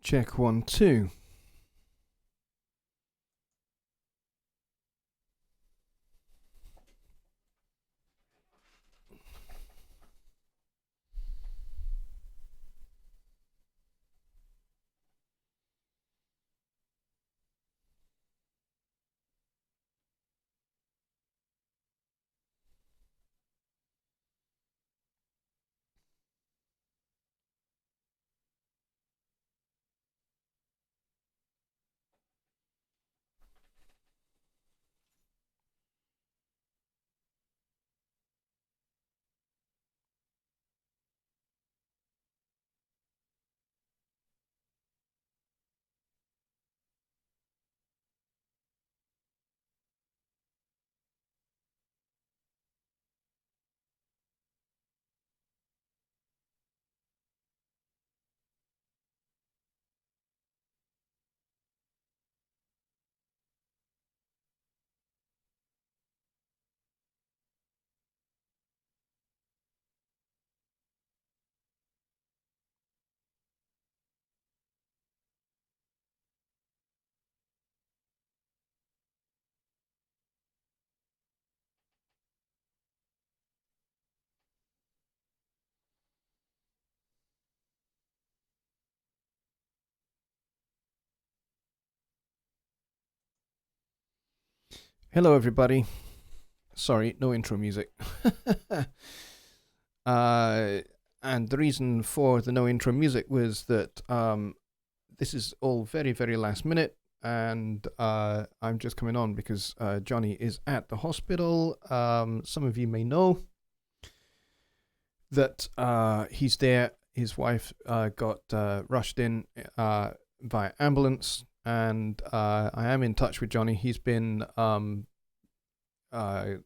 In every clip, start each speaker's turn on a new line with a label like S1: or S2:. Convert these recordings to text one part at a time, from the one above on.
S1: Check 1, 2. Hello, everybody. Sorry, no intro music. And the reason for the no intro music was that this is all very, very last minute, and I'm just coming on because Jonny is at the hospital. Some of you may know that he's there. His wife got rushed in via ambulance, and I am in touch with Jonny. He's been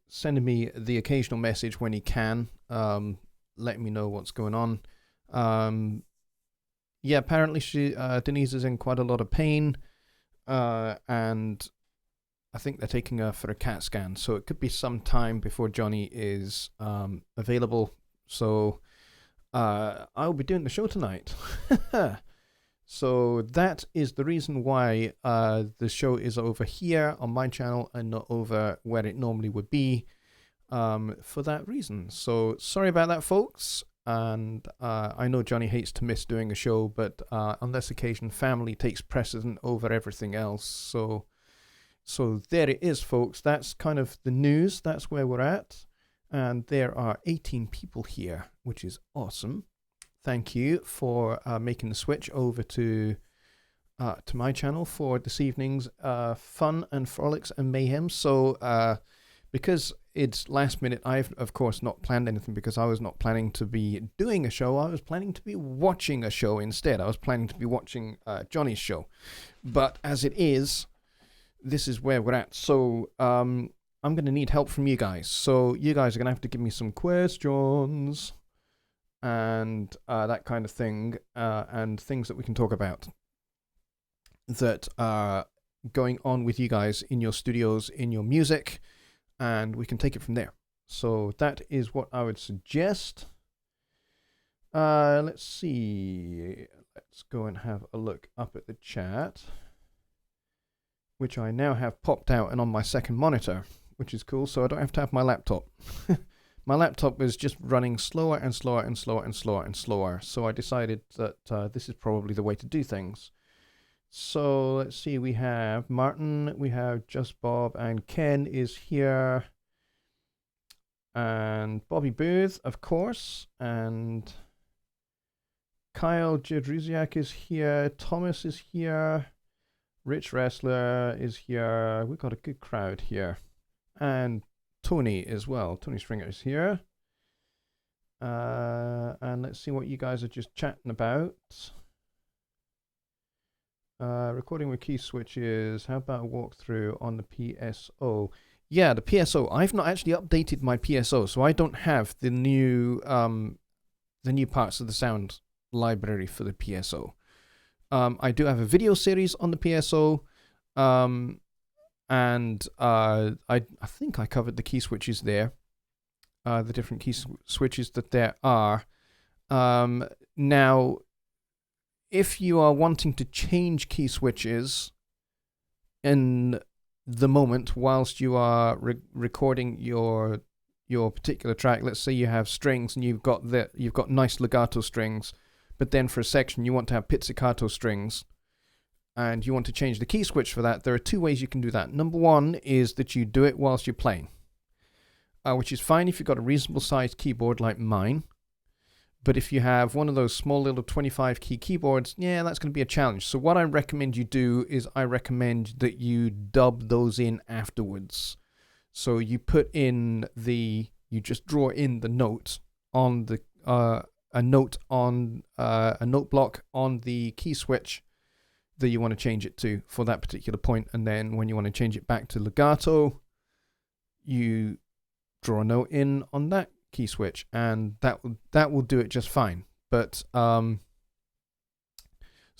S1: sending me the occasional message when he can, letting me know what's going on. Yeah, apparently Denise is in quite a lot of pain, and I think they're taking her for a CAT scan, so it could be some time before Jonny is available. So I'll be doing the show tonight. So that is the reason why the show is over here on my channel and not over where it normally would be, for that reason. So sorry about that, folks. And I know Jonny hates to miss doing a show, but on this occasion, family takes precedent over everything else. So there it is, folks. That's kind of the news. That's where we're at. And there are 18 people here, which is awesome. Thank you for making the switch over to my channel for this evening's fun and frolics and mayhem. So because it's last minute, I've of course not planned anything because I was not planning to be doing a show. I was planning to be watching a show instead. I was planning to be watching Jonny's show. But as it is, this is where we're at. So I'm going to need help from you guys. So you guys are going to have to give me some questions and that kind of thing, and things that we can talk about that are going on with you guys in your studios, in your music, and we can take it from there. So that is what I would suggest. Let's see. Let's go and have a look up at the chat, which I now have popped out and on my second monitor, which is cool, so I don't have to have my laptop. My laptop is just running slower and slower and slower and slower and slower, so I decided that this is probably the way to do things. So let's see, we have Martin, we have Just Bob, and Ken is here, and Bobby Booth, of course, and Kyle Jedruziak is here, Thomas is here, Rich Wrestler is here. We've got a good crowd here. And Tony as well. Tony Stringer is here. And let's see what you guys are just chatting about. Recording with key switches. How about a walkthrough on the PSO? Yeah, the PSO. I've not actually updated my PSO, so I don't have the new parts of the sound library for the PSO. I do have a video series on the PSO, and I think I covered the key switches there, the different key switches that there are. Now, if you are wanting to change key switches in the moment whilst you are recording your particular track, let's say you have strings and you've got nice legato strings, but then for a section you want to have pizzicato strings, and you want to change the key switch for that, there are two ways you can do that. Number one is that you do it whilst you're playing, which is fine if you've got a reasonable sized keyboard like mine. But if you have one of those small little 25 key keyboards, yeah, that's going to be a challenge. So what I recommend you do is I recommend that you dub those in afterwards. So you just draw in the note on the a note block on the key switch that you want to change it to for that particular point, and then when you want to change it back to legato, you draw a note in on that key switch, and that will do it just fine. But so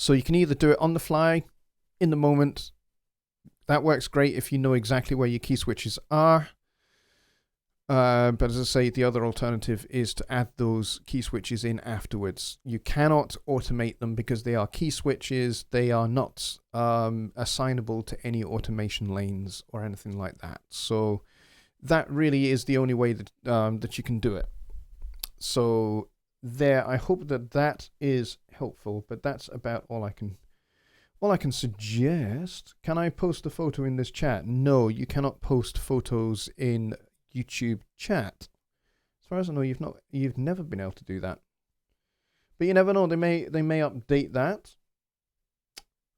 S1: you can either do it on the fly, in the moment. That works great if you know exactly where your key switches are. But as I say, the other alternative is to add those key switches in afterwards. You cannot automate them because they are key switches. They are not assignable to any automation lanes or anything like that. So that really is the only way that you can do it. So there, I hope that is helpful. But that's about all I can suggest. Can I post a photo in this chat? No, you cannot post photos in YouTube chat. As far as I know, you've never been able to do that. But you never know, they may update that.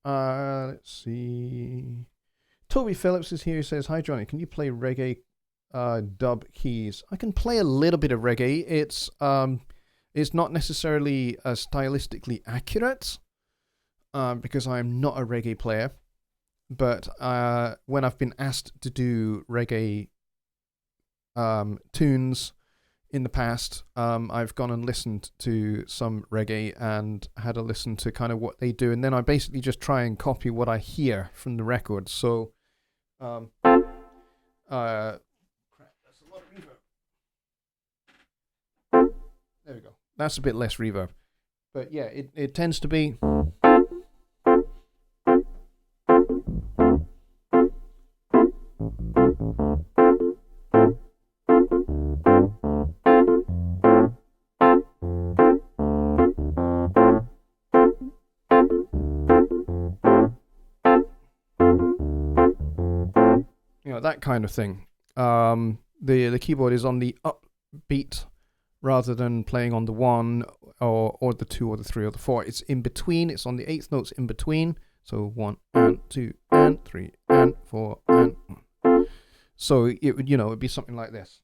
S1: Let's see. Toby Phillips is here. He says, "Hi Johnny, can you play reggae dub keys?" I can play a little bit of reggae. It's not necessarily stylistically accurate because I'm not a reggae player. But when I've been asked to do reggae tunes in the past, I've gone and listened to some reggae and had a listen to kind of what they do, and then I basically just try and copy what I hear from the record. So crap, that's a lot of reverb. There we go. That's a bit less reverb, but yeah, it tends to be. That kind of thing. The keyboard is on the upbeat rather than playing on the 1 or the 2 or the 3 or the 4. It's in between. It's on the 8th notes in between. So 1 and 2 and 3 and 4 and 1. So it would, it'd be something like this.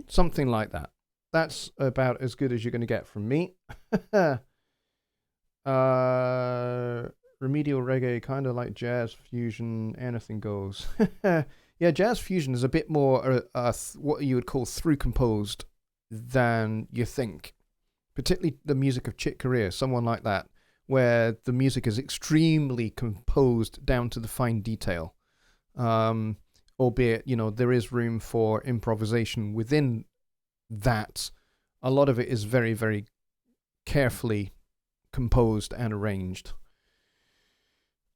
S1: Something like that. That's about as good as you're going to get from me. Remedial reggae, kind of like jazz fusion, anything goes. Yeah, jazz fusion is a bit more what you would call through composed than you think. Particularly the music of Chick Corea, someone like that, where the music is extremely composed down to the fine detail. Albeit, there is room for improvisation within that. A lot of it is very, very carefully composed and arranged.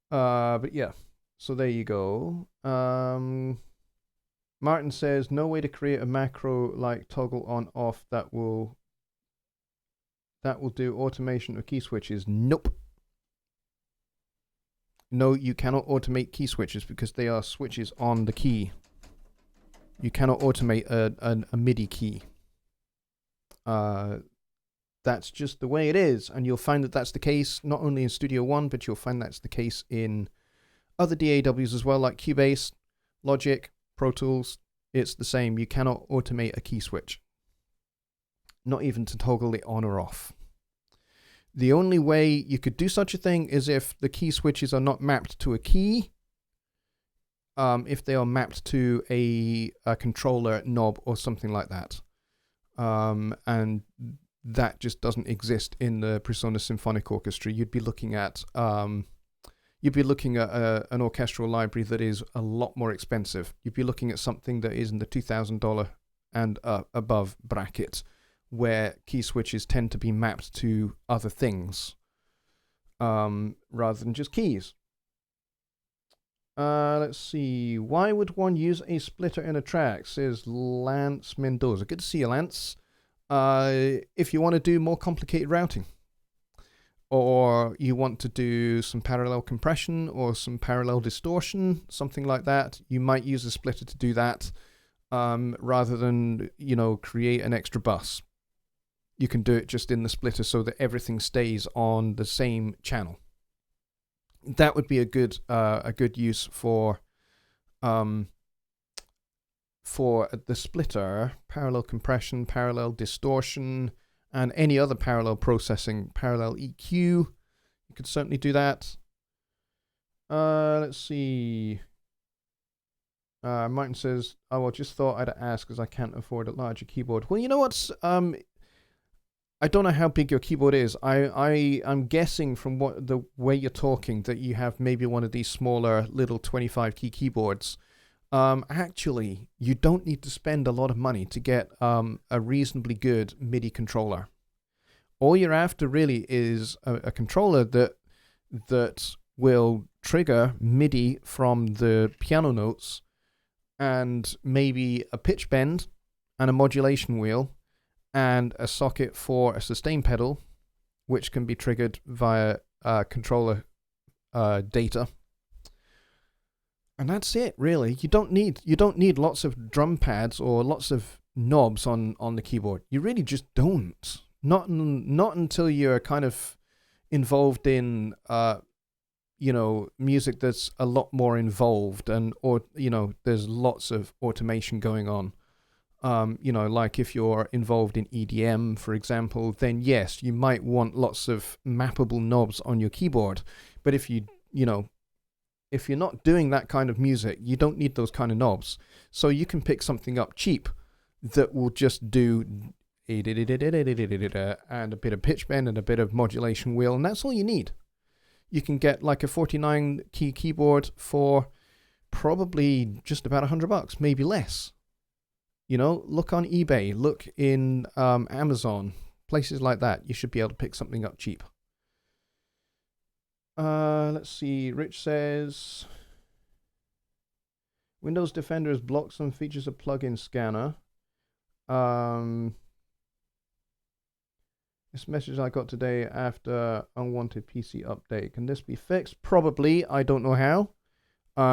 S1: But yeah, so there you go. Martin says, no way to create a macro like toggle on off that will do automation of key switches. Nope. No, you cannot automate key switches because they are switches on the key. You cannot automate a MIDI key. That's just the way it is, and you'll find that that's the case not only in Studio One, but you'll find that's the case in other DAWs as well, like Cubase, Logic, Pro Tools. It's the same. You cannot automate a key switch. Not even to toggle it on or off. The only way you could do such a thing is if the key switches are not mapped to a key, if they are mapped to a controller knob or something like that. And that just doesn't exist in the PreSonus Symphonic Orchestra. You'd be looking at an orchestral library that is a lot more expensive. You'd be looking at something that is in the $2,000 and above bracket, where key switches tend to be mapped to other things rather than just keys. Let's see. Why would one use a splitter in a track? Says Lance Mendoza. Good to see you, Lance. If you want to do more complicated routing, or you want to do some parallel compression or some parallel distortion, something like that, you might use a splitter to do that, rather than, create an extra bus. You can do it just in the splitter so that everything stays on the same channel. That would be a good use for the splitter, parallel compression, parallel distortion, and any other parallel processing, parallel EQ. You could certainly do that. Let's see. Martin says, "Oh, well, just thought I'd ask because I can't afford a larger keyboard." Well, you know what's I don't know how big your keyboard is. I'm guessing from the way you're talking that you have maybe one of these smaller little 25 key keyboards. Actually, you don't need to spend a lot of money to get a reasonably good MIDI controller. All you're after really is a controller that will trigger MIDI from the piano notes, and maybe a pitch bend and a modulation wheel, and a socket for a sustain pedal, which can be triggered via controller data. And that's it, really. You don't need lots of drum pads or lots of knobs on the keyboard. You really just don't. Not until you're kind of involved in music that's a lot more involved, or there's lots of automation going on. Like if you're involved in EDM, for example, then yes, you might want lots of mappable knobs on your keyboard. But if you're not doing that kind of music, you don't need those kind of knobs. So you can pick something up cheap that will just do and a bit of pitch bend and a bit of modulation wheel, and that's all you need. You can get like a 49 key keyboard for probably just about $100, maybe less. Look on eBay, look in Amazon, places like that. You should be able to pick something up cheap. Let's see. Rich says, Windows Defender has blocked some features of plugin scanner. This message I got today after unwanted PC update. Can this be fixed? Probably. I don't know how.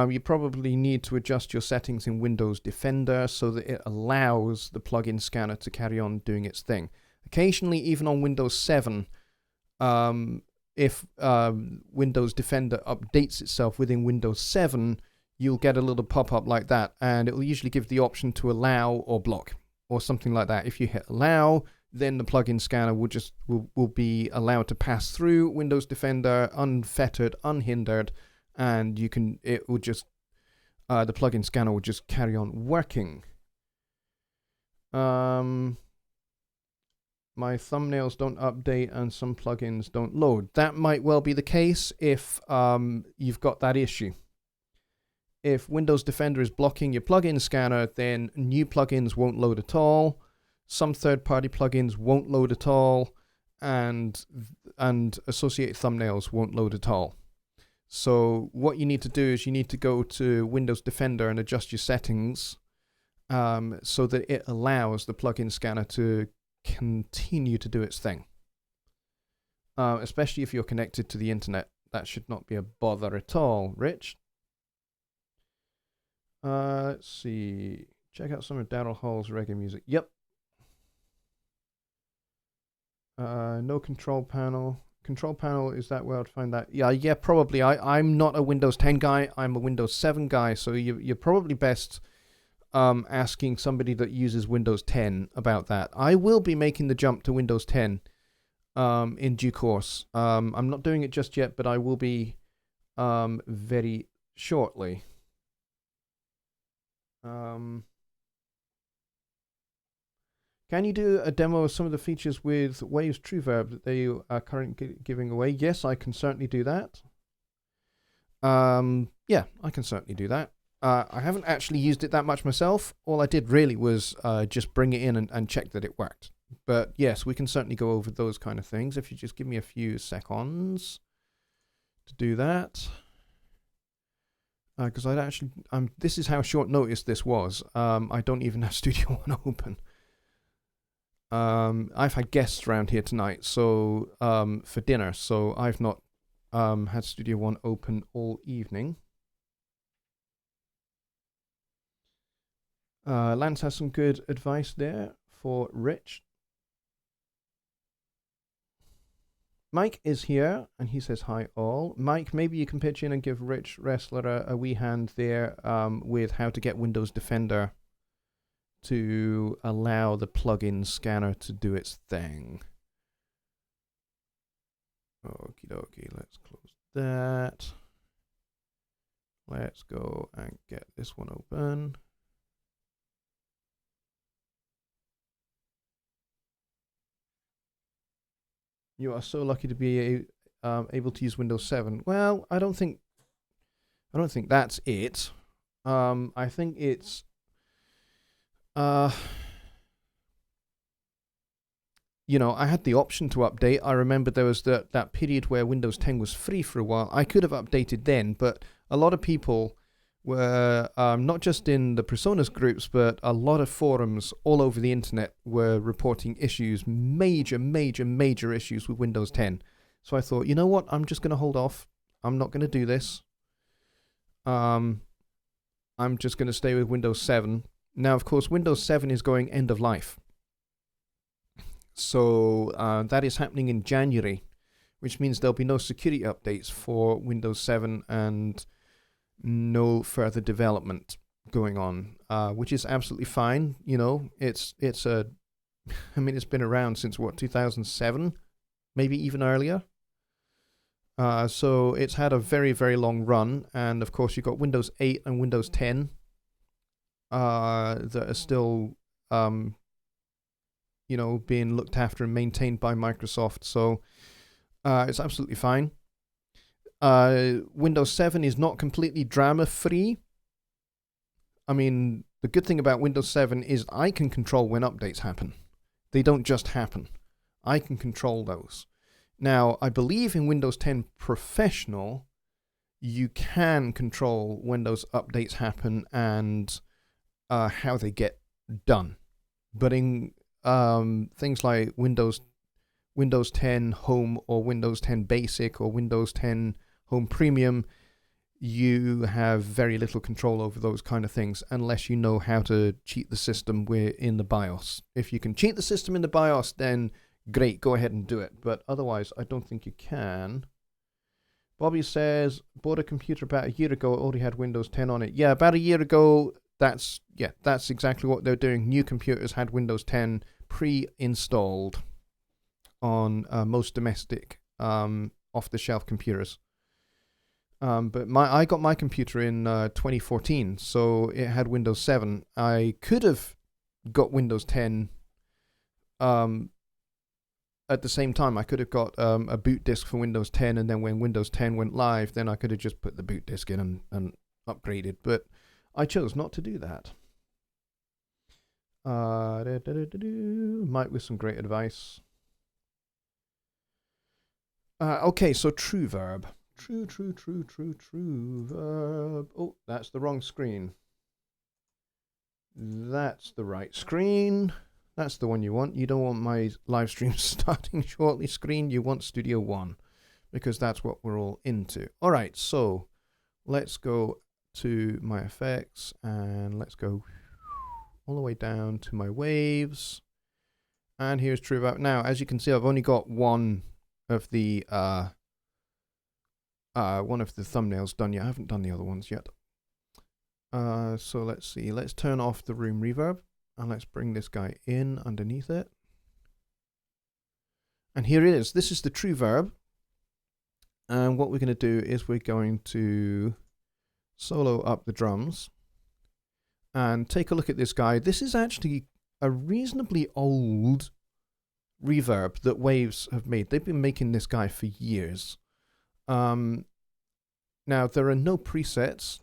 S1: You probably need to adjust your settings in Windows Defender so that it allows the plugin scanner to carry on doing its thing. Occasionally, even on Windows 7, if Windows Defender updates itself within Windows 7, you'll get a little pop-up like that, and it will usually give the option to allow or block or something like that. If you hit allow, then the plugin scanner will be allowed to pass through Windows Defender unfettered, unhindered, and the plugin scanner will just carry on working. My thumbnails don't update and some plugins don't load. That might well be the case if you've got that issue. If Windows Defender is blocking your plugin scanner, then new plugins won't load at all. Some third-party plugins won't load at all, and associated thumbnails won't load at all. So what you need to do is you need to go to Windows Defender and adjust your settings so that it allows the plugin scanner to continue to do its thing. Especially if you're connected to the internet. That should not be a bother at all. Rich? Let's see. Check out some of Daryl Hall's reggae music. Yep. No control panel. Control panel, is that where I'd find that? Yeah, probably. I'm not a Windows 10 guy. I'm a Windows 7 guy. So you're probably best asking somebody that uses Windows 10 about that. I will be making the jump to Windows 10 in due course. I'm not doing it just yet, but I will be very shortly. Can you do a demo of some of the features with Waves TrueVerb that they are currently giving away? Yes, I can certainly do that. Yeah, I can certainly do that. I haven't actually used it that much myself. All I did really was just bring it in and check that it worked. But yes, we can certainly go over those kind of things if you just give me a few seconds to do that. Because I'd actually, this is how short notice this was. I don't even have Studio One open. I've had guests around here tonight, so for dinner, so I've not had Studio One open all evening. Lance has some good advice there for Rich. Mike is here, and he says hi all. Mike, maybe you can pitch in and give Rich Wrestler a wee hand there with how to get Windows Defender to allow the plugin scanner to do its thing. Okie dokie, let's close that. Let's go and get this one open. You are so lucky to be able to use Windows 7. Well, I don't think that's it. I think it's you know, I had the option to update. I remember there was that period where Windows 10 was free for a while. I could have updated then, but a lot of people were, not just in the Personas groups, but a lot of forums all over the internet were reporting issues, major issues with Windows 10. So I thought, you know what? I'm just going to hold off. I'm not going to do this. I'm just going to stay with Windows 7. Now, of course, Windows 7 is going end of life. So that is happening in January, which means there'll be no security updates for Windows 7 and no further development going on, which is absolutely fine. You know, it's a, I mean, it's been around since what, 2007, maybe even earlier. So it's had a very long run, and of course you've got Windows 8 and Windows 10 that are still you know, being looked after and maintained by Microsoft. So it's absolutely fine. Windows 7 is not completely drama-free. I mean, the good thing about Windows 7 is I can control when updates happen. They don't just happen. I can control those. Now, I believe in Windows 10 Professional, you can control when those updates happen and how they get done. But in things like Windows 10 Home or Windows 10 Basic or Windows 10 Home Premium, you have very little control over those kind of things unless you know how to cheat the system in the BIOS. If you can cheat the system in the BIOS, then great, go ahead and do it. But otherwise, I don't think you can. Bobby says, bought a computer about a year ago, it already had Windows 10 on it. Yeah, about a year ago, that's exactly what they're doing. New computers had Windows 10 pre-installed on most domestic off-the-shelf computers. But I got my computer in 2014, so it had Windows 7. I could have got Windows 10 at the same time. I could have got a boot disk for Windows 10, and then when Windows 10 went live, then I could have just put the boot disk in and upgraded. But I chose not to do that. Mike with some great advice. Okay, so TrueVerb. TrueVerb. Oh, that's the wrong screen. That's the right screen. That's the one you want. You don't want my live stream starting shortly screen. You want Studio One, because that's what we're all into. All right, so let's go to my effects and let's go all the way down to my waves. And here's TrueVerb. Now, as you can see, I've only got one of the thumbnails done yet. I haven't done the other ones yet. So let's see. Let's turn off the room reverb and let's bring this guy in underneath it. And here it is. This is the TrueVerb. And what we're going to do is we're going to solo up the drums. and take a look at this guy. This is actually a reasonably old reverb that Waves have made. They've been making this guy for years. Now, there are no presets,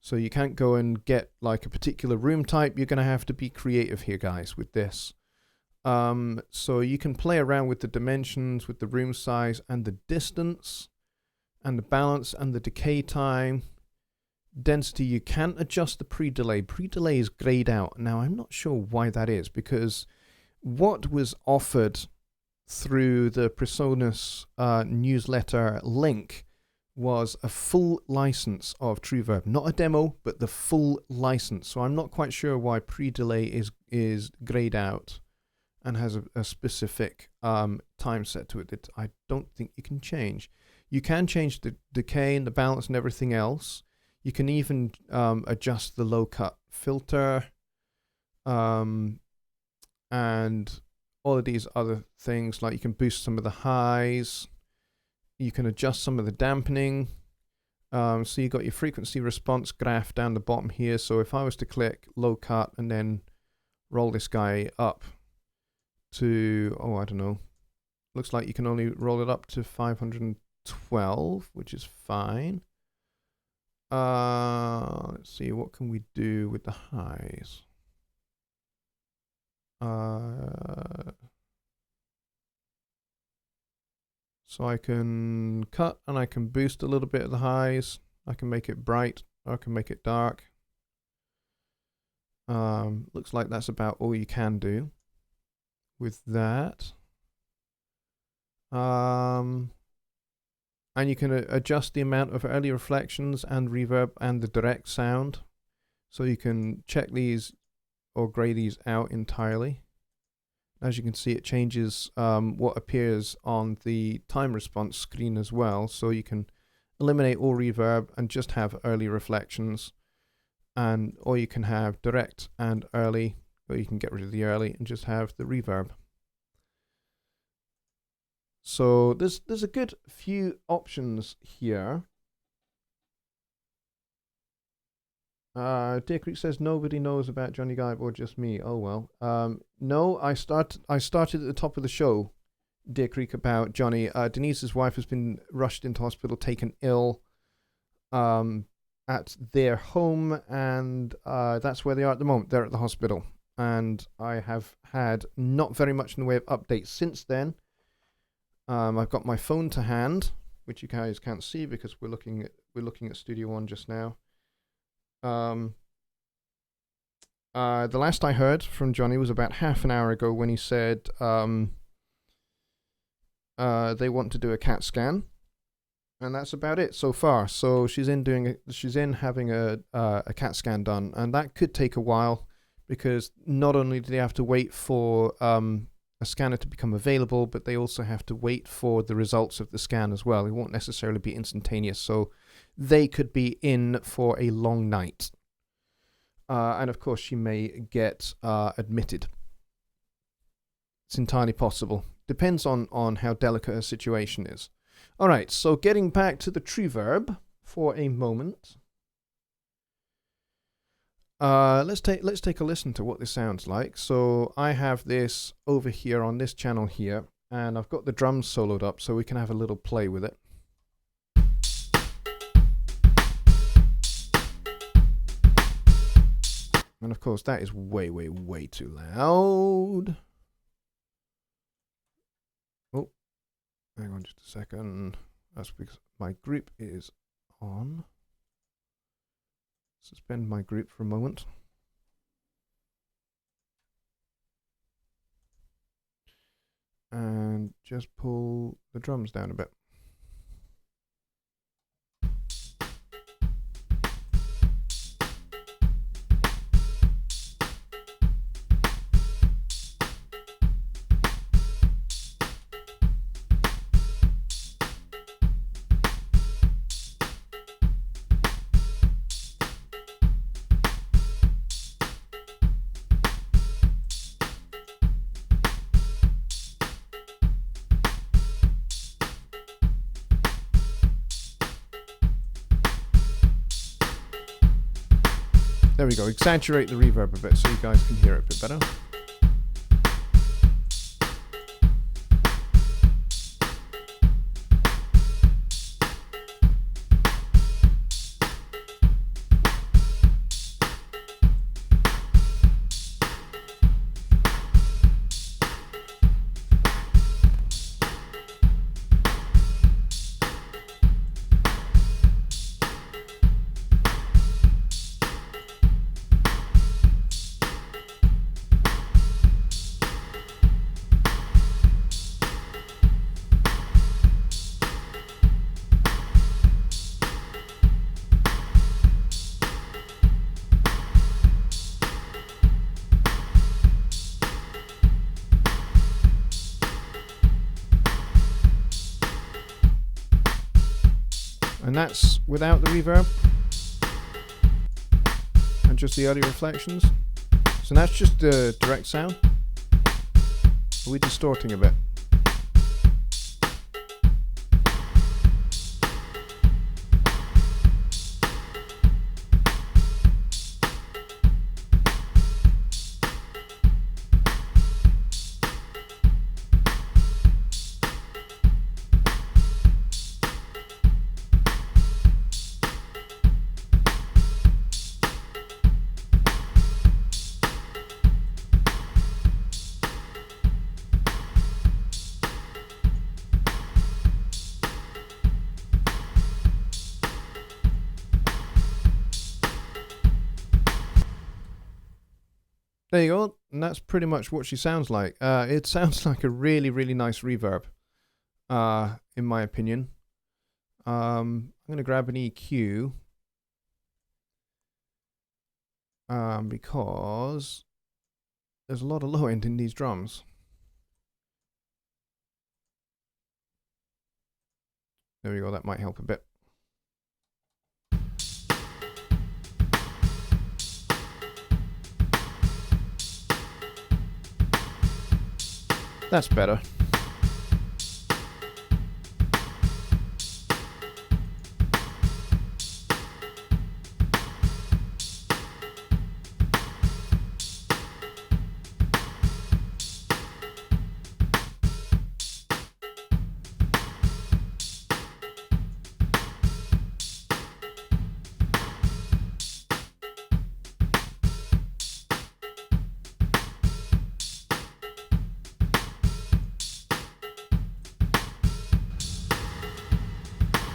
S1: so you can't go and get like a particular room type. You're going to have to be creative here, guys, with this. So you can play around with the dimensions, with the room size, and the distance, and the balance, and the decay time. Density, you can't adjust the pre-delay. Pre-delay is grayed out. Now, I'm not sure why that is, because what was offered through the Presonus newsletter link was a full license of TrueVerb. Not a demo, but the full license. So I'm not quite sure why pre-delay is grayed out and has a specific time set to it that I don't think you can change. You can change the decay and the balance and everything else. You can even adjust the low cut filter and all of these other things, like you can boost some of the highs. You can adjust some of the dampening. So you got your frequency response graph down the bottom here. So if I was to click low cut and then roll this guy up to, I don't know, looks like you can only roll it up to 512, which is fine. Let's see, what can we do with the highs? So I can cut and I can boost a little bit of the highs. I can make it bright, or I can make it dark. Looks like that's about all you can do with that. And you can adjust the amount of early reflections and reverb and the direct sound. So you can check these or gray these out entirely. As you can see, it changes what appears on the time response screen as well. So you can eliminate all reverb and just have early reflections. Or you can have direct and early, or you can get rid of the early and just have the reverb. So there's a good few options here. Deer Creek says nobody knows about Jonny Guibe or just me. Oh well. No, I started at the top of the show, Deer Creek, about Jonny. Denise's wife has been rushed into hospital, taken ill at their home, and that's where they are at the moment. They're at the hospital, and I have had not very much in the way of updates since then. I've got my phone to hand, which you guys can't see because we're looking at Studio One just now. The last I heard from Jonny was about half an hour ago when he said they want to do a CAT scan, and that's about it so far. So she's in having a CAT scan done, and that could take a while because not only do they have to wait for a scanner to become available, but they also have to wait for the results of the scan as well. It won't necessarily be instantaneous, so they could be in for a long night. And of course, she may get admitted. It's entirely possible. Depends on how delicate her situation is. All right, so getting back to the TrueVerb for a moment. Let's take a listen to what this sounds like. So I have this over here on this channel here, and I've got the drums soloed up so we can have a little play with it. And of course that is way, way, way too loud. Oh, hang on just a second. That's because my group is on. Suspend my group for a moment. And just pull the drums down a bit. There we go. Exaggerate the reverb a bit so you guys can hear it a bit better. And that's without the reverb and just the audio reflections. So that's just the direct sound. We're distorting a bit. There you go, and that's pretty much what she sounds like. It sounds like a really, really nice reverb, in my opinion. I'm going to grab an EQ, because there's a lot of low end in these drums. There we go, that might help a bit. That's better.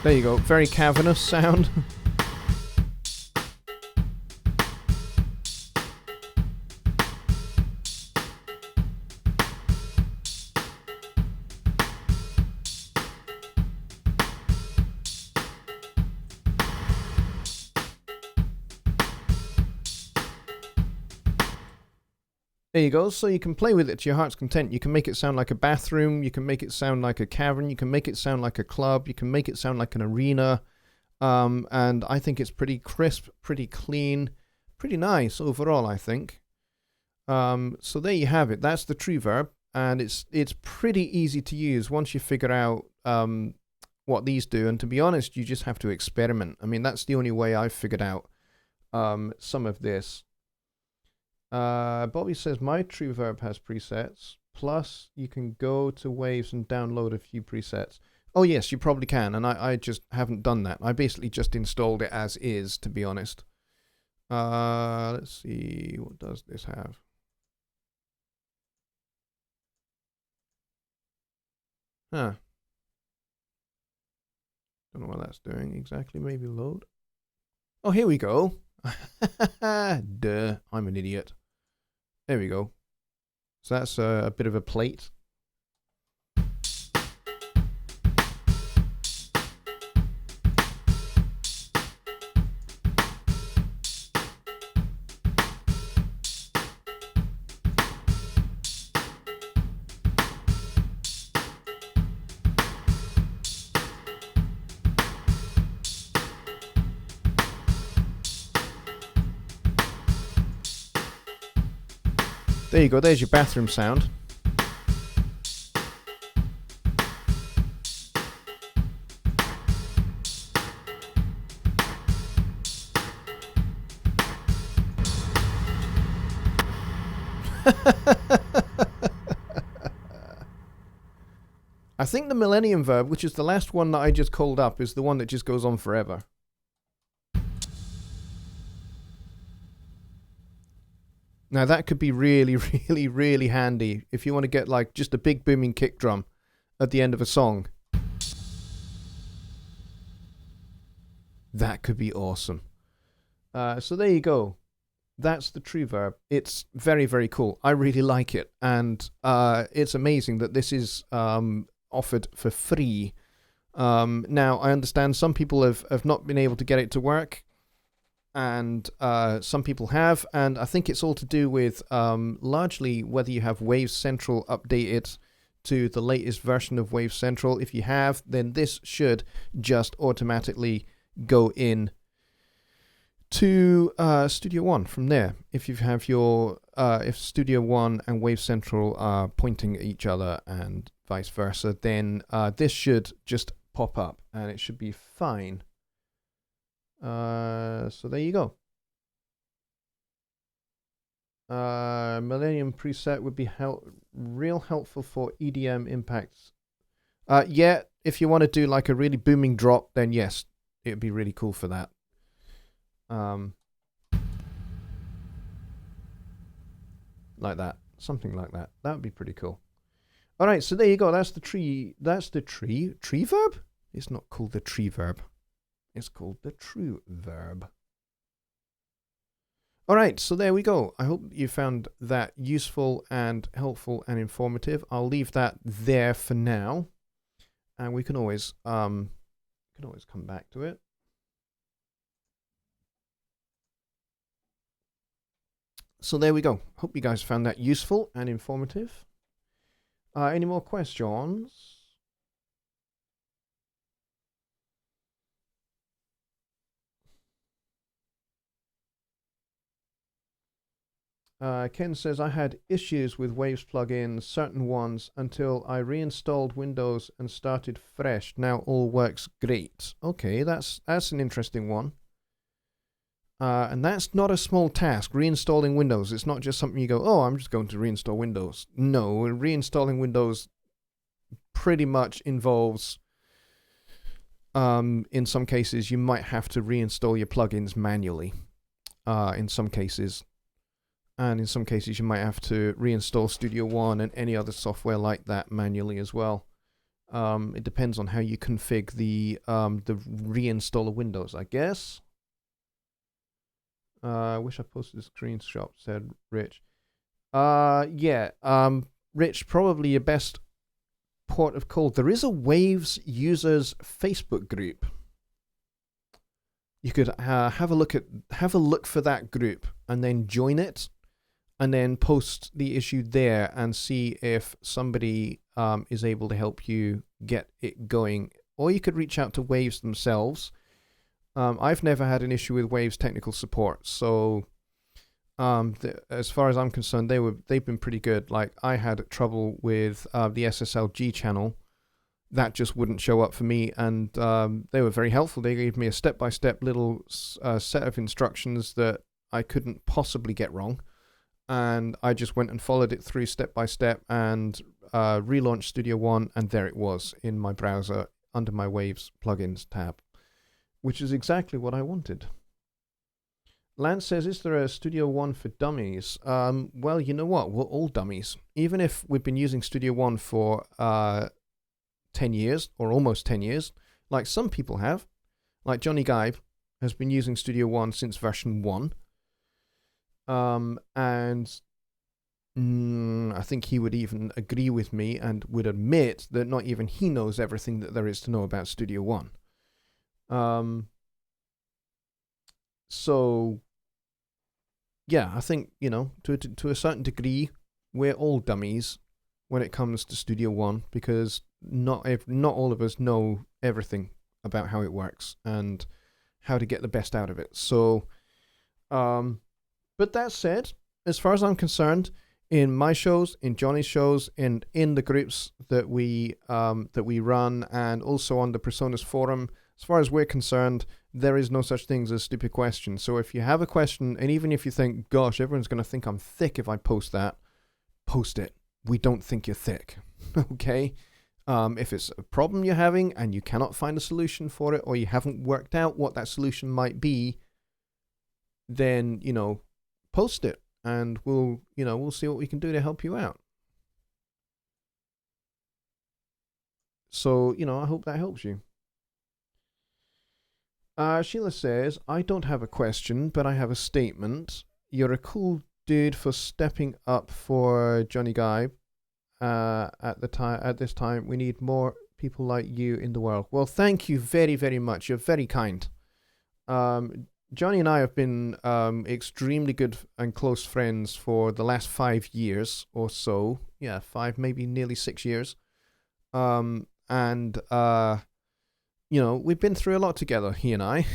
S1: There you go, very cavernous sound. There you go, so you can play with it to your heart's content. You can make it sound like a bathroom, you can make it sound like a cavern, you can make it sound like a club, you can make it sound like an arena. And I think it's pretty crisp, pretty clean, pretty nice overall, I think. So there you have it. That's the Treeverb, and it's pretty easy to use once you figure out what these do. And to be honest, you just have to experiment. I mean, that's the only way I've figured out some of this. Bobby says, my Treeverb has presets, plus you can go to Waves and download a few presets. Oh yes, you probably can, and I just haven't done that. I basically just installed it as is, to be honest. Let's see, what does this have? Huh. Don't know what that's doing exactly, maybe load. Oh, here we go. Duh, I'm an idiot. There we go. So that's a bit of a plate. There you go, there's your bathroom sound. I think the Millennium Verb, which is the last one that I just called up, is the one that just goes on forever. Now that could be really, really, really handy if you want to get like just a big booming kick drum at the end of a song. That could be awesome. So there you go. That's the true verb. It's very, very cool. I really like it. And it's amazing that this is offered for free. Now, I understand some people have not been able to get it to work. And some people have. And I think it's all to do with largely whether you have Wave Central updated to the latest version of Wave Central. If you have, then this should just automatically go in to Studio One from there. If you have your if Studio One and Wave Central are pointing at each other and vice versa, then this should just pop up and it should be fine. So there you go. Millennium preset would be real helpful for EDM impacts. Yeah, if you want to do like a really booming drop, then yes, it'd be really cool for that. Like that, something like that. That would be pretty cool. All right, so there you go. That's the tree. That's the tree verb. It's not called the tree verb. It's called the true verb. All right, so there we go. I hope you found that useful and helpful and informative. I'll leave that there for now, and we can always come back to it. So there we go. Hope you guys found that useful and informative. Any more questions? Ken says, I had issues with Waves plugins, certain ones, until I reinstalled Windows and started fresh. Now all works great. Okay, that's an interesting one. And that's not a small task, reinstalling Windows. It's not just something you go, oh, I'm just going to reinstall Windows. No, reinstalling Windows pretty much involves, in some cases, you might have to reinstall your plugins manually. In some cases. And in some cases, you might have to reinstall Studio One and any other software like that manually as well. It depends on how you config the reinstall of Windows, I guess. I wish I posted a screenshot, said Rich. Yeah, Rich, probably your best port of call. There is a Waves users Facebook group. You could have a look for that group and then join it, and then post the issue there and see if somebody is able to help you get it going. Or you could reach out to Waves themselves. I've never had an issue with Waves technical support, so as far as I'm concerned, they've been pretty good. Like I had trouble with the SSLG channel. That just wouldn't show up for me, and they were very helpful. They gave me a step-by-step little set of instructions that I couldn't possibly get wrong, and I just went and followed it through step-by-step and relaunched Studio One, and there it was in my browser under my Waves plugins tab, which is exactly what I wanted. Lance says, is there a Studio One for dummies? Well, you know what? We're all dummies. Even if we've been using Studio One for 10 years or almost 10 years, like some people have, like Jonny Gibe has been using Studio One since version 1. And I think he would even agree with me and would admit that not even he knows everything that there is to know about Studio One. So yeah, I think, you know, to a certain degree, we're all dummies when it comes to Studio One, because not all of us know everything about how it works and how to get the best out of it. So, but that said, as far as I'm concerned, in my shows, in Jonny's shows, and in the groups that we run, and also on the Personas forum, as far as we're concerned, there is no such thing as a stupid question. So if you have a question, and even if you think, gosh, everyone's going to think I'm thick if I post that, post it. We don't think you're thick. Okay? If it's a problem you're having and you cannot find a solution for it, or you haven't worked out what that solution might be, then, post it and we'll see what we can do to help you out. So, I hope that helps you. Sheila says, I don't have a question, but I have a statement. You're a cool dude for stepping up for Johnny Guy. At this time, we need more people like you in the world. Well, thank you very, very much. You're very kind. Johnny and I have been extremely good and close friends for the last 5 years or so. Yeah, 5, maybe nearly 6 years. We've been through a lot together, he and I.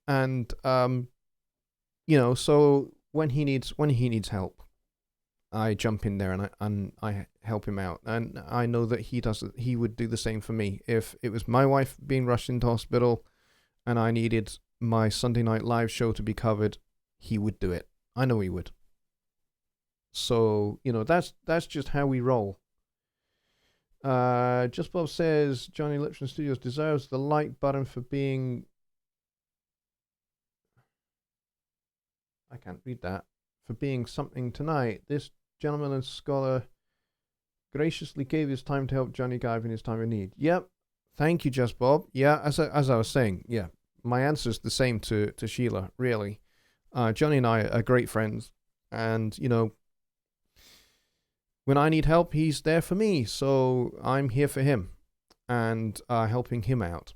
S1: And so when he needs help, I jump in there and I help him out. And I know that he would do the same for me. If it was my wife being rushed into hospital and I needed my Sunday Night Live show to be covered, he would do it. I know he would. So, that's just how we roll. Just Bob says Johnny Lipsham Studios deserves the like button for being... I can't read that. For being something tonight. This gentleman and scholar graciously gave his time to help Johnny Guy in his time of need. Yep. Thank you, Just Bob. Yeah, as I was saying, yeah, my answer's the same to Sheila, really. Johnny and I are great friends. And, when I need help, he's there for me. So I'm here for him and helping him out.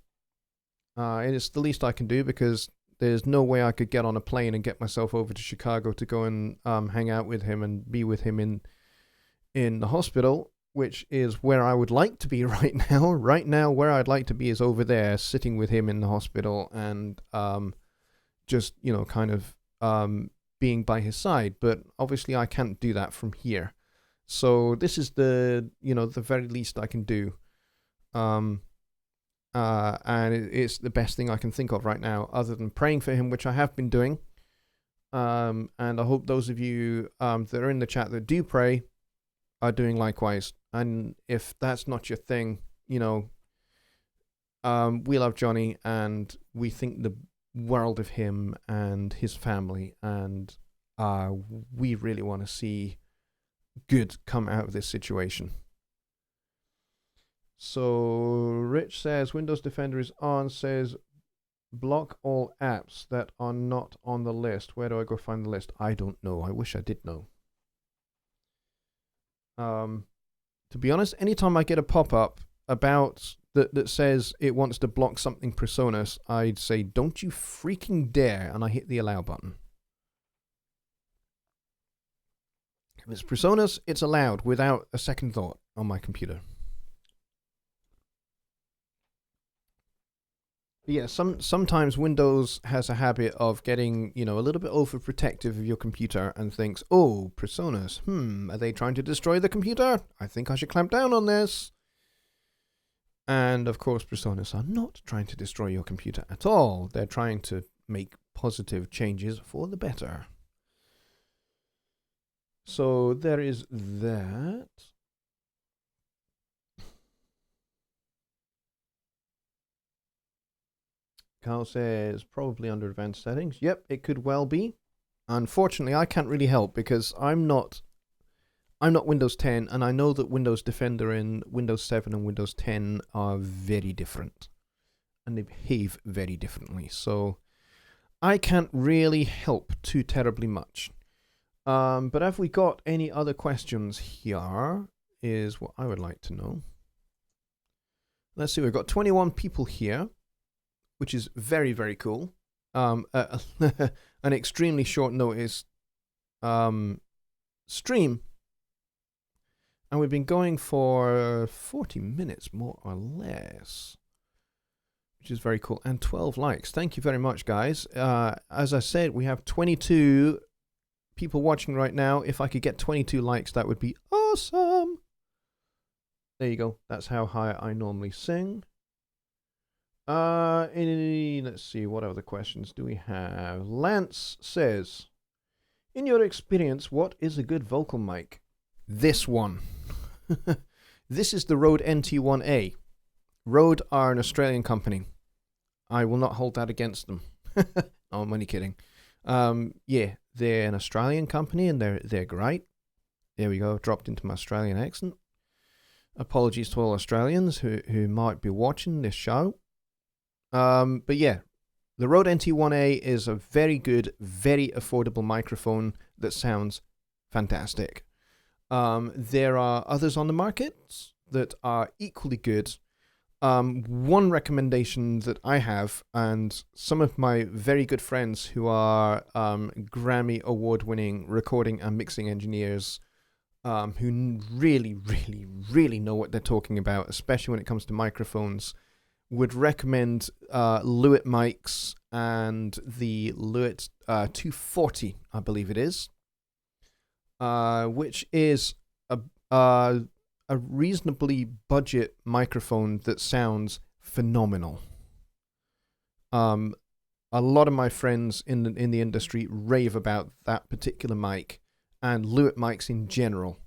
S1: And it's the least I can do because there's no way I could get on a plane and get myself over to Chicago to go and hang out with him and be with him in the hospital, which is where I would like to be right now. Right now, where I'd like to be is over there, sitting with him in the hospital and just, kind of being by his side. But obviously I can't do that from here. So this is the very least I can do. And it's the best thing I can think of right now, other than praying for him, which I have been doing. And I hope those of you that are in the chat that do pray are doing likewise. And if that's not your thing, we love Johnny and we think the world of him and his family, and we really want to see good come out of this situation. So Rich says Windows Defender is on, says block all apps that are not on the list. Where do I go find the list? I don't know. I wish I did know. To be honest, anytime I get a pop-up about that says it wants to block something Presonus, I'd say don't you freaking dare, and I hit the allow button. If it's Presonus, it's allowed without a second thought on my computer. Yeah, sometimes Windows has a habit of getting, a little bit overprotective of your computer and thinks, oh, Presonus, are they trying to destroy the computer? I think I should clamp down on this. And, of course, Presonus are not trying to destroy your computer at all. They're trying to make positive changes for the better. So there is that. Carl says probably under advanced settings. Yep, it could well be. Unfortunately, I can't really help because I'm not Windows 10, and I know that Windows Defender in Windows 7 and Windows 10 are very different, and they behave very differently. So I can't really help too terribly much. But have we got any other questions here? Is what I would like to know. Let's see, we've got 21 people here, which is very, very cool. An extremely short notice stream. And we've been going for 40 minutes, more or less, which is very cool. And 12 likes. Thank you very much, guys. As I said, we have 22 people watching right now. If I could get 22 likes, that would be awesome. There you go. That's how high I normally sing. Let's see, what other questions do we have? Lance says, In your experience, what is a good vocal mic? This one. This is the Rode NT1A. Rode are an Australian company. I will not hold that against them. Oh, I'm only kidding. Yeah, they're an Australian company and they're great. There we go. Dropped into my Australian accent. Apologies to all Australians who might be watching this show. But yeah, the Rode NT1A is a very good, very affordable microphone that sounds fantastic. There are others on the market that are equally good. One recommendation that I have, and some of my very good friends who are Grammy award-winning recording and mixing engineers, who really, really, really know what they're talking about, especially when it comes to microphones, would recommend Lewitt mics and the Lewitt 240, I believe it is, which is a reasonably budget microphone that sounds phenomenal. A lot of my friends in the industry rave about that particular mic and Lewitt mics in general.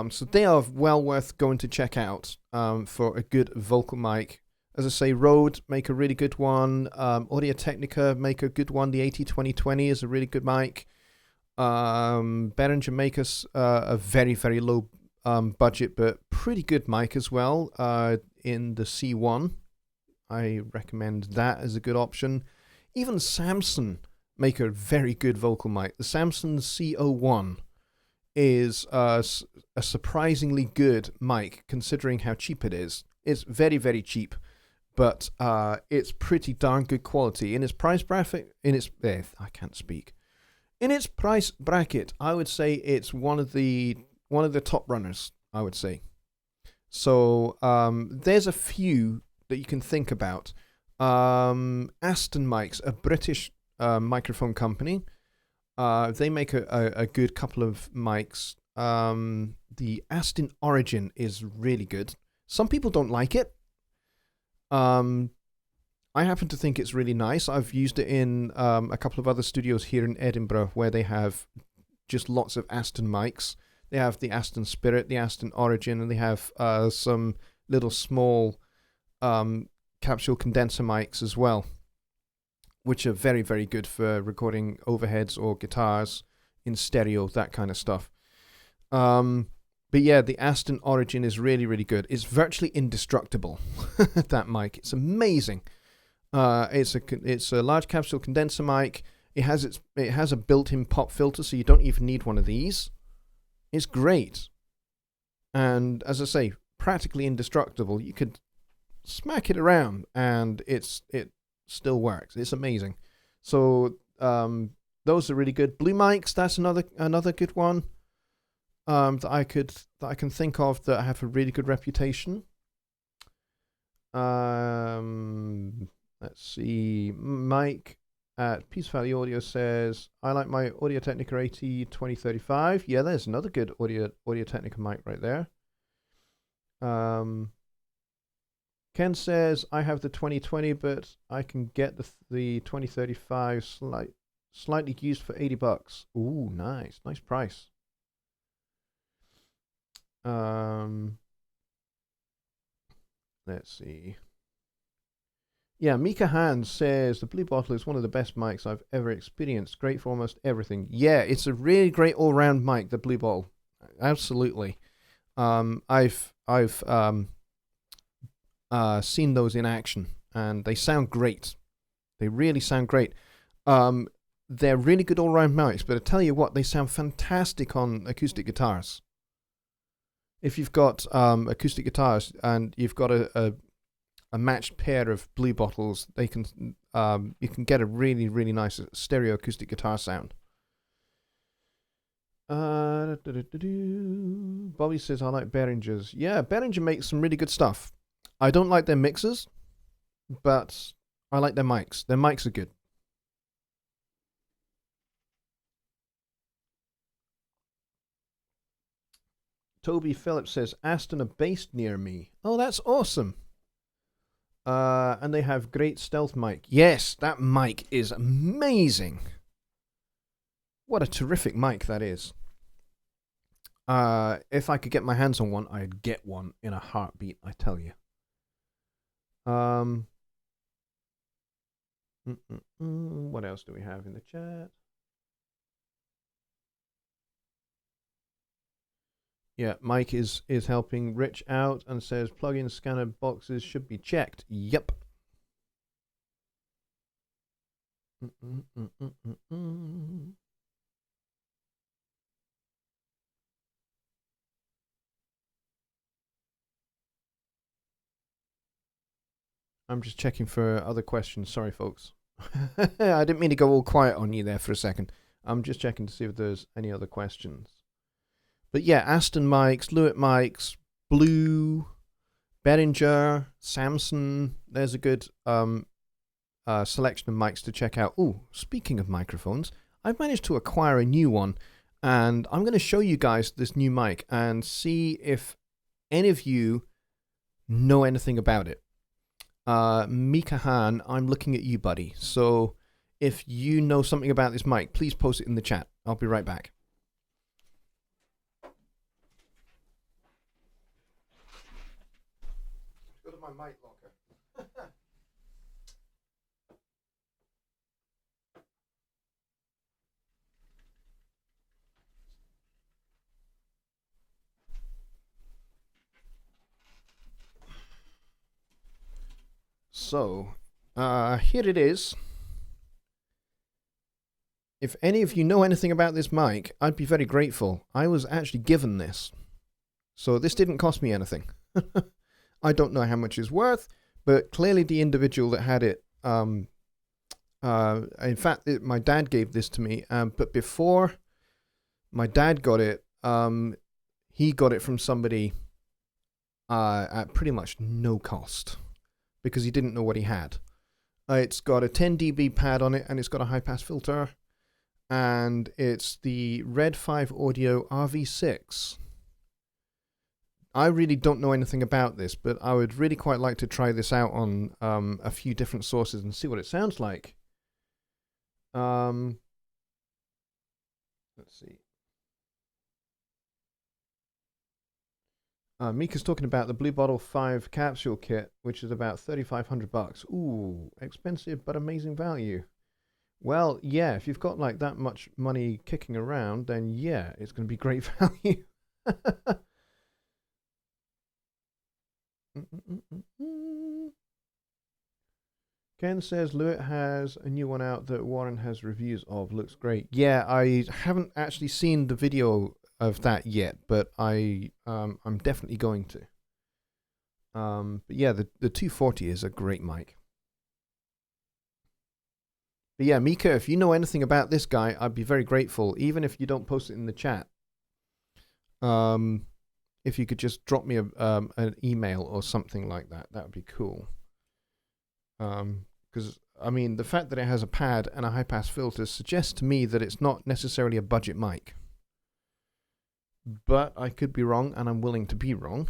S1: So they are well worth going to check out for a good vocal mic. As I say, Rode make a really good one. Audio-Technica make a good one. The AT2020 is a really good mic. Behringer make us a very, very low budget but pretty good mic as well in the C1. I recommend that as a good option. Even Samson make a very good vocal mic. The Samson CO1 is a surprisingly good mic considering how cheap it is. It's very, very cheap, but it's pretty darn good quality. In its price bracket, I can't speak. In its price bracket, I would say it's one of the top runners, I would say. So there's a few that you can think about. Aston Mics, a British microphone company. They make a good couple of mics. The Aston Origin is really good. Some people don't like it. I happen to think it's really nice. I've used it in a couple of other studios here in Edinburgh where they have just lots of Aston mics. They have the Aston Spirit, the Aston Origin, and they have some little small capsule condenser mics as well, which are very, very good for recording overheads or guitars in stereo, that kind of stuff. But yeah, the Aston Origin is really, really good. It's virtually indestructible, that mic. It's amazing. It's a large capsule condenser mic. It has a built-in pop filter, so you don't even need one of these. It's great. And as I say, practically indestructible. You could smack it around and it still works. It's amazing. So those are really good. Blue mics, that's another good one that I can think of that have a really good reputation. Let's see. Mike at Peace Valley Audio says, I like my Audio-Technica AT2035. Yeah, there's another good Audio-Technica mic right there. Ken says, I have the 2020, but I can get the 2035 slightly used for $80. Ooh, nice. Nice price. Let's see. Yeah, Mika Hans says, the Blue Bottle is one of the best mics I've ever experienced. Great for almost everything. Yeah, it's a really great all-round mic, the Blue Bottle. Absolutely. I've seen those in action, and they sound great. They really sound great. They're really good all-round mics, but I tell you what, they sound fantastic on acoustic guitars. If you've got acoustic guitars and you've got a matched pair of Blue Bottles, you can get a really, really nice stereo acoustic guitar sound. Bobby says, I like Behringer's. Yeah, Behringer makes some really good stuff. I don't like their mixers, but I like their mics. Their mics are good. Toby Phillips says, Aston are based near me. Oh, that's awesome. And they have great stealth mic. Yes, that mic is amazing. What a terrific mic that is. If I could get my hands on one, I'd get one in a heartbeat, I tell you. What else do we have in the chat? Yeah, Mike is helping Rich out and says plug-in scanner boxes should be checked. Yep. I'm just checking for other questions. Sorry, folks. I didn't mean to go all quiet on you there for a second. I'm just checking to see if there's any other questions. But yeah, Aston mics, Lewitt mics, Blue, Behringer, Samson. There's a good selection of mics to check out. Oh, speaking of microphones, I've managed to acquire a new one, and I'm going to show you guys this new mic and see if any of you know anything about it. Mika Han, I'm looking at you, buddy. So if you know something about this mic, please post it in the chat. I'll be right back. Go to my mic locker. So, here it is. If any of you know anything about this mic, I'd be very grateful. I was actually given this. So this didn't cost me anything. I don't know how much it's worth, but clearly the individual that had it, in fact, my dad gave this to me, but before my dad got it, he got it from somebody at pretty much no cost because he didn't know what he had. It's got a 10 dB pad on it, and it's got a high-pass filter, and it's the Red 5 Audio RV6. I really don't know anything about this, but I would really quite like to try this out on a few different sources and see what it sounds like. Let's see. Mika's talking about the Blue Bottle 5 capsule kit, which is about $3,500. Ooh, expensive but amazing value. Well, yeah, if you've got like that much money kicking around, then yeah, it's going to be great value. Ken says Lewitt has a new one out that Warren has reviews of. Looks great. Yeah, I haven't actually seen the video of that yet, but I'm definitely going to. But yeah, the 240 is a great mic. But yeah, Mika, if you know anything about this guy, I'd be very grateful, even if you don't post it in the chat. If you could just drop me an email or something like that, that would be cool. Because, I mean, the fact that it has a pad and a high-pass filter suggests to me that it's not necessarily a budget mic. But I could be wrong, and I'm willing to be wrong.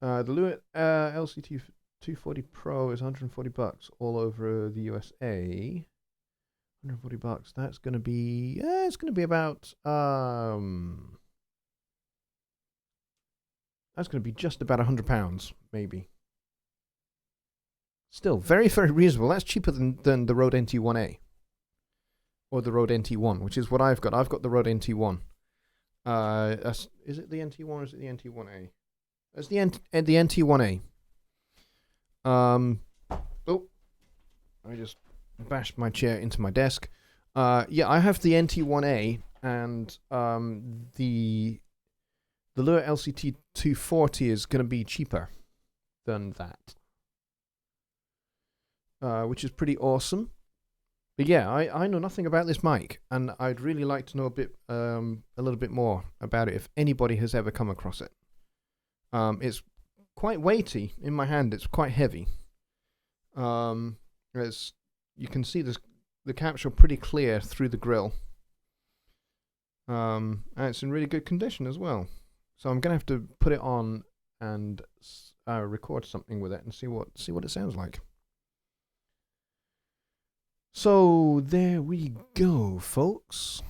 S1: The Lewitt LCT 240 Pro is $140 all over the USA. $140. That's going to be it's going to be about that's going to be just about £100 maybe. Still very, very reasonable. That's cheaper than the Rode NT1A or the Rode NT1, which is what I've got. I've got the Rode NT1. Is it the NT1 or is it the NT1A? It's the NT1A. Oh, I just bashed my chair into my desk. Yeah, I have the NT1A, and the Lewitt LCT 240 is going to be cheaper than that, which is pretty awesome. But yeah, I know nothing about this mic, and I'd really like to know a little bit more about it if anybody has ever come across it. It's quite weighty in my hand. It's quite heavy. You can see the capsule pretty clear through the grill. And it's in really good condition as well. So I'm gonna have to put it on and record something with it and see what it sounds like. So there we go, folks.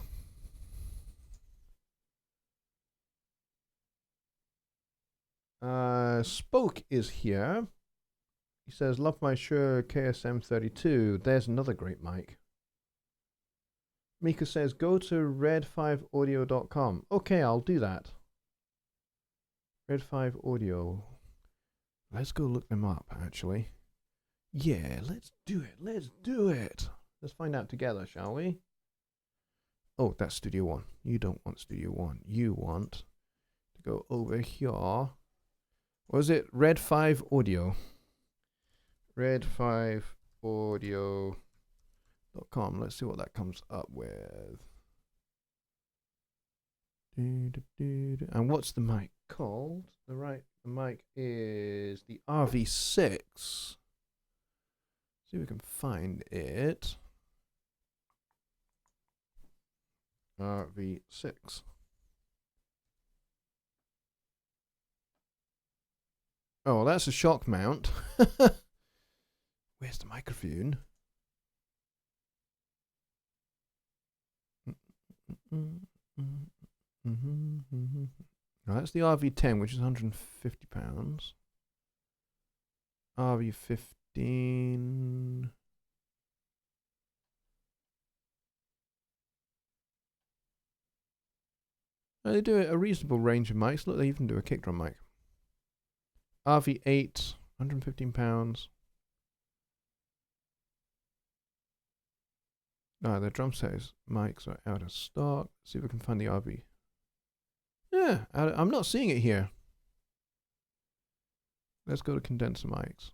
S1: Spoke is here. He says, love my Shure KSM32. There's another great mic. Mika says, go to red5audio.com. Okay, I'll do that. Red5 Audio. Let's go look them up, actually. Yeah, let's do it. Let's do it. Let's find out together, shall we? Oh, that's Studio One. You don't want Studio One. You want to go over here. What was it? Red5 Audio. Red5audio.com. Let's see what that comes up with. And what's the mic called? The mic is the RV6. See if we can find it. RV6. Oh, that's a shock mount. Where's the microphone? No, that's the RV10, which is £150. RV15. They do a reasonable range of mics. Look, they even do a kick drum mic. RV8, £115. No, the drum set mics are out of stock. Let's see if we can find the RV. Yeah, I'm not seeing it here. Let's go to condenser mics.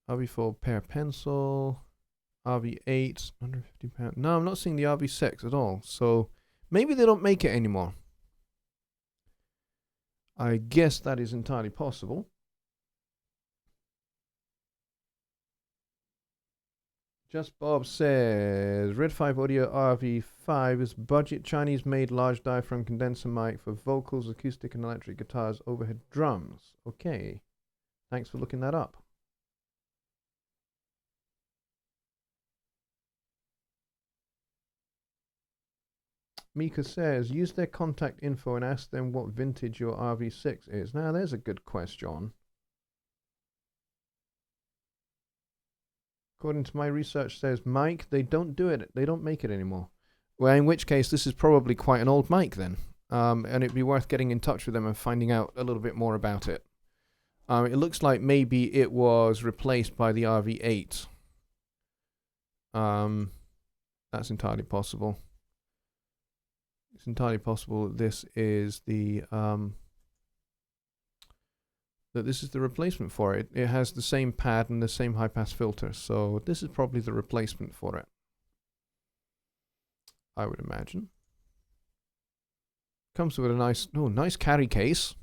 S1: RV4 pair pencil. RV8, £150. No, I'm not seeing the RV6 at all. So maybe they don't make it anymore. I guess that is entirely possible. Just Bob says, Red5 Audio RV5 is budget Chinese-made large diaphragm condenser mic for vocals, acoustic and electric guitars, overhead drums. Okay. Thanks for looking that up. Mika says, use their contact info and ask them what vintage your RV6 is. Now, there's a good question. According to my research says, Mike, they don't do it. They don't make it anymore. Well, in which case, this is probably quite an old mic then. And it'd be worth getting in touch with them and finding out a little bit more about it. It looks like maybe it was replaced by the RV8. That's entirely possible. It's entirely possible that this is the replacement for it. It has the same pad and the same high pass filter, so this is probably the replacement for it, I would imagine. Comes with a nice carry case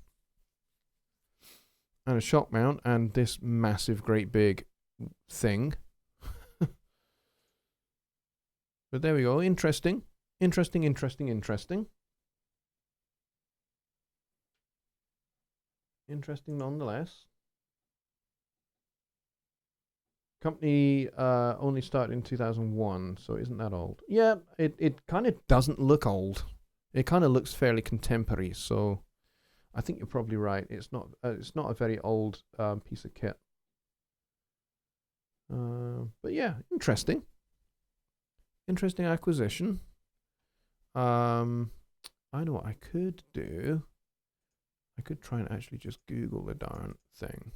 S1: and a shock mount and this massive, great big thing. But there we go. Interesting. Interesting. Interesting nonetheless. Company only started in 2001, so it isn't that old. Yeah, it kind of doesn't look old. It kind of looks fairly contemporary, so I think you're probably right. It's not a very old piece of kit. But yeah, interesting. Interesting acquisition. I know what I could do. I could try and actually just Google the darn thing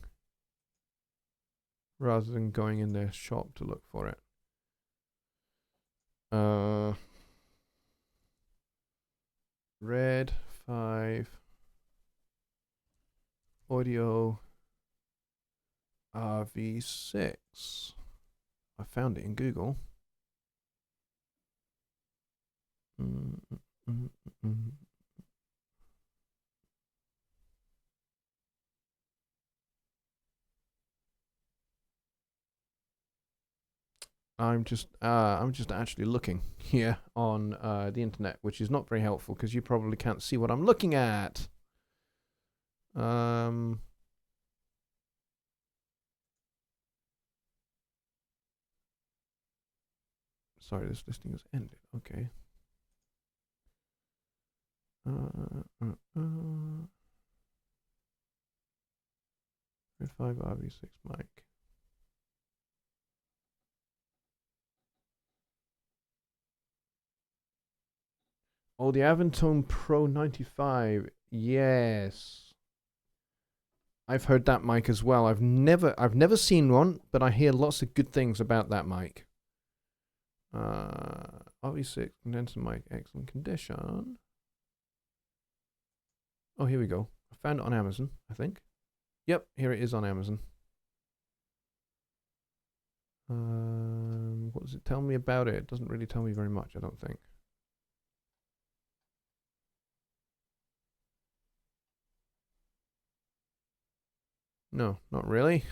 S1: rather than going in their shop to look for it. Red5 Audio RV6. I found it in Google. I'm just actually looking here on the internet, which is not very helpful because you probably can't see what I'm looking at. Sorry, this listing has ended. Okay. 5 RV6 mic. Oh, the Avantone Pro 95. Yes. I've heard that mic as well. I've never seen one, but I hear lots of good things about that mic. RV6 condenser mic, excellent condition. Oh, here we go. I found it on Amazon, I think. Yep, here it is on Amazon. What does it tell me about it? It doesn't really tell me very much, I don't think. No, not really.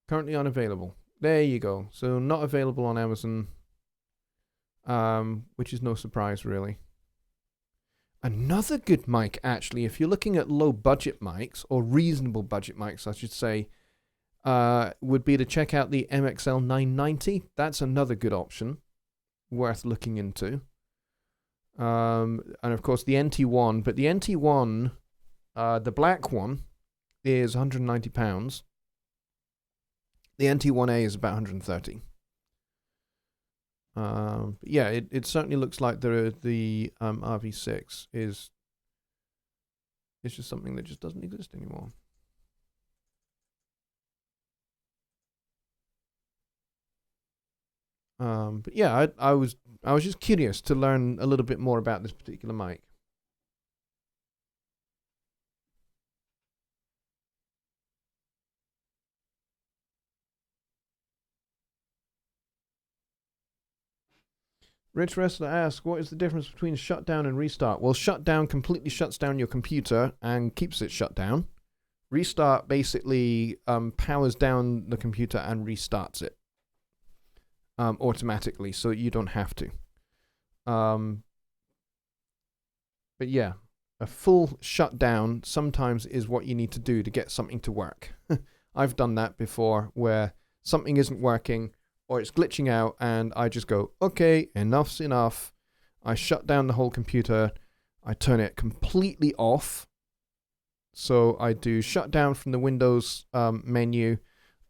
S1: Currently unavailable. There you go. So not available on Amazon, which is no surprise, really. Another good mic, actually, if you're looking at low budget mics, or reasonable budget mics, I should say, would be to check out the MXL 990. That's another good option, worth looking into. And of course the NT1, but the NT1, the black one, is £190. The NT1A is about 130. Yeah, it certainly looks like the RV6 is just something that just doesn't exist anymore. But yeah, I was just curious to learn a little bit more about this particular mic. Rich Wrestler asks, what is the difference between shutdown and restart? Well, shutdown completely shuts down your computer and keeps it shut down. Restart basically powers down the computer and restarts it automatically, so you don't have to. But yeah, a full shutdown sometimes is what you need to do to get something to work. I've done that before where something isn't working or it's glitching out and I just go, okay, enough's enough. I shut down the whole computer. I turn it completely off. So I do shut down from the Windows menu.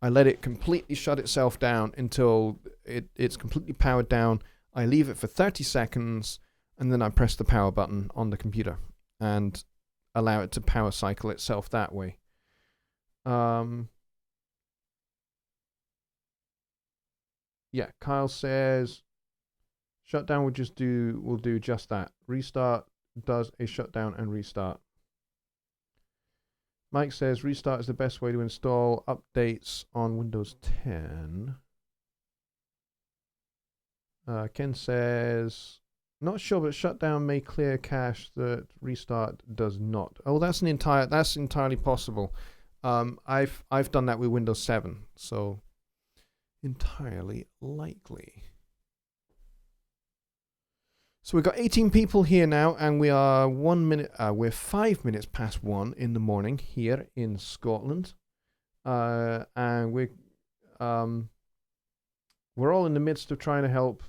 S1: I let it completely shut itself down until it's completely powered down. I leave it for 30 seconds and then I press the power button on the computer and allow it to power cycle itself that way. Yeah, Kyle says shutdown will do just that. Restart does a shutdown and restart. Mike says restart is the best way to install updates on Windows 10. Ken says not sure, but shutdown may clear cache that restart does not. Oh, that's entirely possible. I've done that with Windows 7, so entirely likely. So we've got 18 people here now, and we are we're 5 minutes past 1 in the morning here in Scotland, and we're all in the midst of trying to help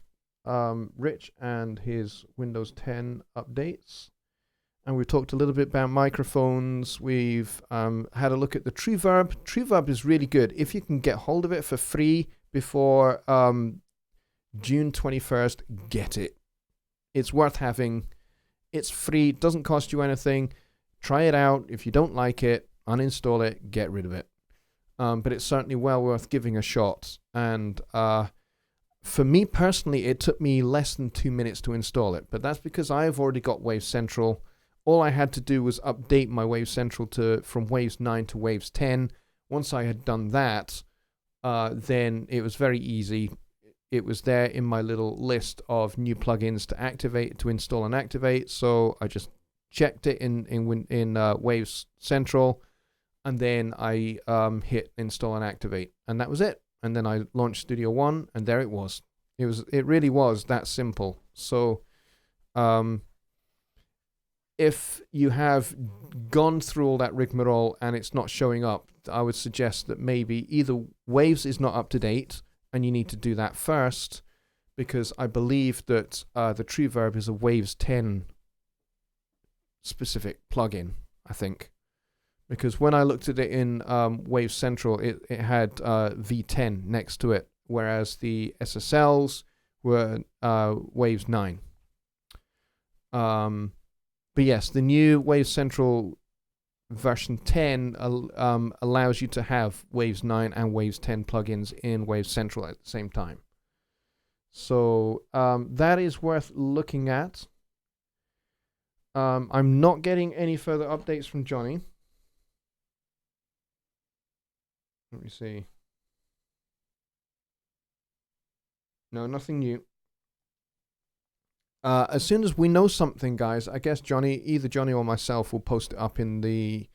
S1: Rich and his Windows 10 updates. And we've talked a little bit about microphones. We've had a look at the TrueVerb. TrueVerb is really good. If you can get hold of it for free before June 21st, get it. It's worth having. It's free. It doesn't cost you anything. Try it out. If you don't like it, uninstall it, get rid of it. But it's certainly well worth giving a shot. And for me personally, it took me less than 2 minutes to install it. But that's because I've already got Wave Central. All I had to do was update my Wave Central from Waves 9 to Waves 10. Once I had done that, then it was very easy. It was there in my little list of new plugins to install and activate. So I just checked it in Waves Central, and then I hit install and activate, and that was it. and then I launched Studio One, and there it was. It really was that simple. So, if you have gone through all that rigmarole and it's not showing up, I would suggest that maybe either Waves is not up to date, and you need to do that first, because I believe that the TrueVerb is a Waves 10 specific plugin, I think. Because when I looked at it in Waves Central, it had V10 next to it, whereas the SSLs were Waves 9. But yes, the new Waves Central version 10 allows you to have Waves 9 and Waves 10 plugins in Waves Central at the same time. So that is worth looking at. I'm not getting any further updates from Jonny. Let me see. No, nothing new. As soon as we know something, guys, I guess either Jonny or myself will post it up in the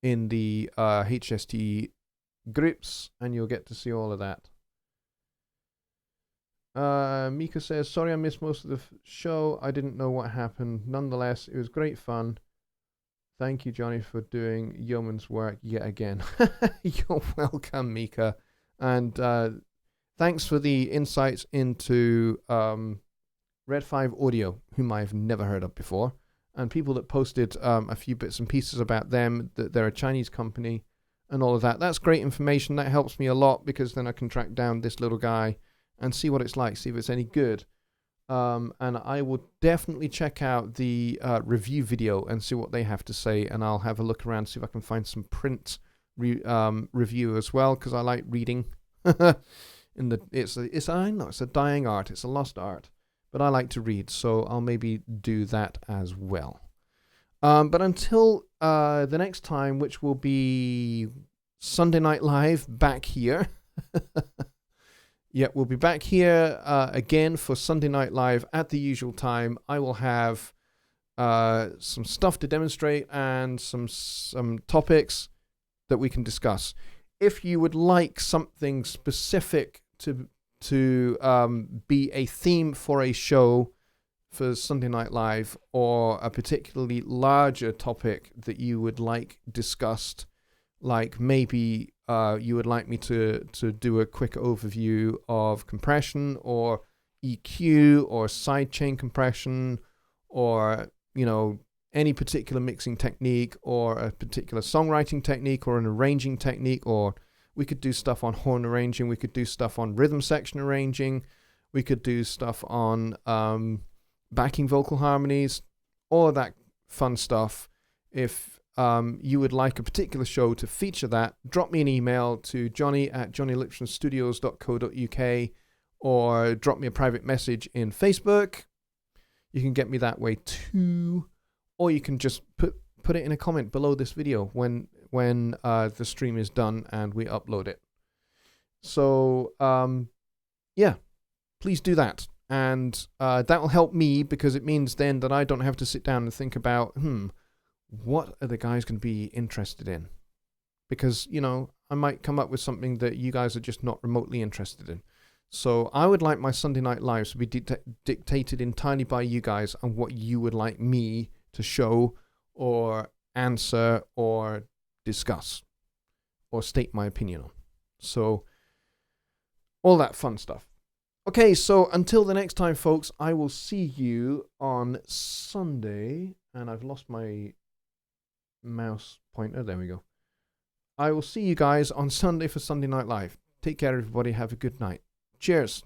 S1: HST groups, and you'll get to see all of that. Mika says, sorry I missed most of the show. I didn't know what happened. Nonetheless, it was great fun. Thank you, Jonny, for doing yeoman's work yet again. You're welcome, Mika. And thanks for the insights into Red 5 Audio, whom I've never heard of before. And people that posted a few bits and pieces about them, that they're a Chinese company and all of that. That's great information. That helps me a lot, because then I can track down this little guy and see what it's like, see if it's any good. And I will definitely check out the review video and see what they have to say, and I'll have a look around, see if I can find some print review as well, because I like reading. It's a dying art, it's a lost art, but I like to read, so I'll maybe do that as well. But until the next time, which will be Sunday Night Live back here. Yeah, we'll be back here again for Sunday Night Live at the usual time. I will have some stuff to demonstrate and some topics that we can discuss. If you would like something specific to be a theme for a show for Sunday Night Live, or a particularly larger topic that you would like discussed, like maybe you would like me to do a quick overview of compression, or EQ, or sidechain compression, or, you know, any particular mixing technique, or a particular songwriting technique, or an arranging technique, or we could do stuff on horn arranging, we could do stuff on rhythm section arranging, we could do stuff on backing vocal harmonies, all of that fun stuff. If you would like a particular show to feature that, drop me an email to johnny@johnnylipshamstudios.co.uk, or drop me a private message in Facebook. You can get me that way too, or you can just put it in a comment below this video when the stream is done and we upload it. So yeah, please do that, and that will help me, because it means then that I don't have to sit down and think about what are the guys going to be interested in? Because, you know, I might come up with something that you guys are just not remotely interested in. So I would like my Sunday Night Lives to be dictated entirely by you guys, and what you would like me to show, or answer, or discuss, or state my opinion on. So all that fun stuff. Okay, so until the next time, folks, I will see you on Sunday. And I've lost my mouse pointer. There we go. I will see you guys on Sunday for Sunday Night Live. Take care, everybody. Have a good night. Cheers.